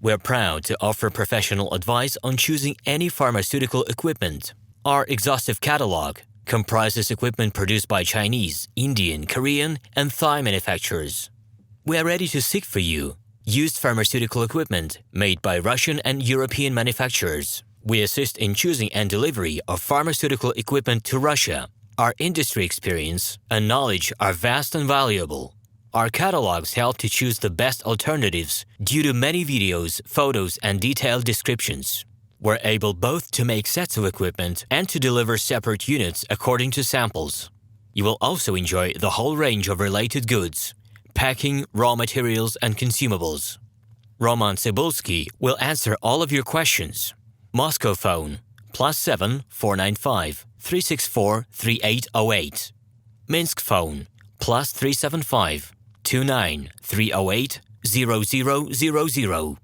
We're proud to offer professional advice on choosing any pharmaceutical equipment. Our exhaustive catalog comprises equipment produced by Chinese, Indian, Korean, and Thai manufacturers. We are ready to seek for you used pharmaceutical equipment made by Russian and European manufacturers. We assist in choosing and delivery of pharmaceutical equipment to Russia. Our industry experience and knowledge are vast and valuable. Our catalogs help to choose the best alternatives due to many videos, photos, and detailed descriptions. We're able both to make sets of equipment and to deliver separate units according to samples. You will also enjoy the whole range of related goods, packing, raw materials, and consumables. RomanTsibulsky will answer all of your questions. Moscow phone +7 495 364 3808. Minsk phone +375 29 308 0000.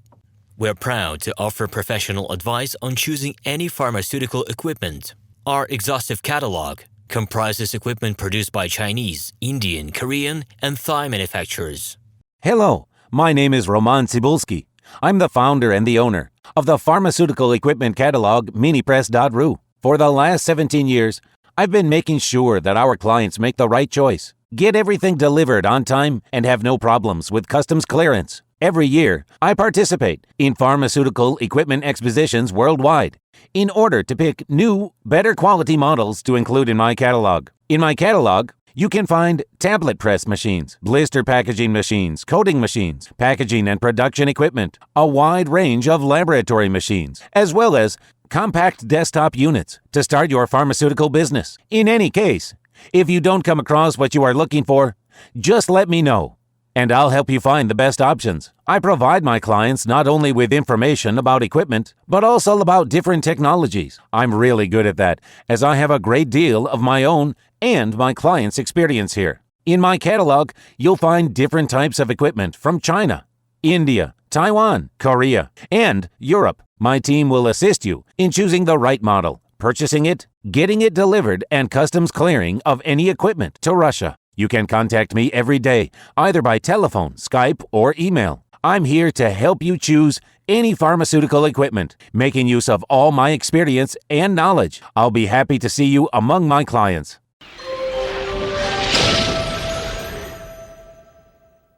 We're proud to offer professional advice on choosing any pharmaceutical equipment. Our exhaustive catalog comprises equipment produced by Chinese, Indian, Korean, and Thai manufacturers. Hello, my name is RomanTsibulsky. I'm the founder and the owner of the pharmaceutical equipment catalog Minipress.ru. For the last 17 years, I've been making sure that our clients make the right choice, get everything delivered on time, and have no problems with customs clearance. Every year, I participate in pharmaceutical equipment expositions worldwide in order to pick new, better quality models to include in my catalog. In my catalog, you can find tablet press machines, blister packaging machines, coating machines, packaging and production equipment, a wide range of laboratory machines, as well as compact desktop units to start your pharmaceutical business. In any case, if you don't come across what you are looking for, just let me know, and I'll help you find the best options. I provide my clients not only with information about equipment, but also about different technologies. I'm really good at that, as I have a great deal of my own and my clients' experience here. In my catalog, you'll find different types of equipment from China, India, Taiwan, Korea, and Europe. My team will assist you in choosing the right model, purchasing it, getting it delivered, and customs clearing of any equipment to Russia. You can contact me every day, either by telephone, Skype, or email. I'm here to help you choose any pharmaceutical equipment, making use of all my experience and knowledge. I'll be happy to see you among my clients.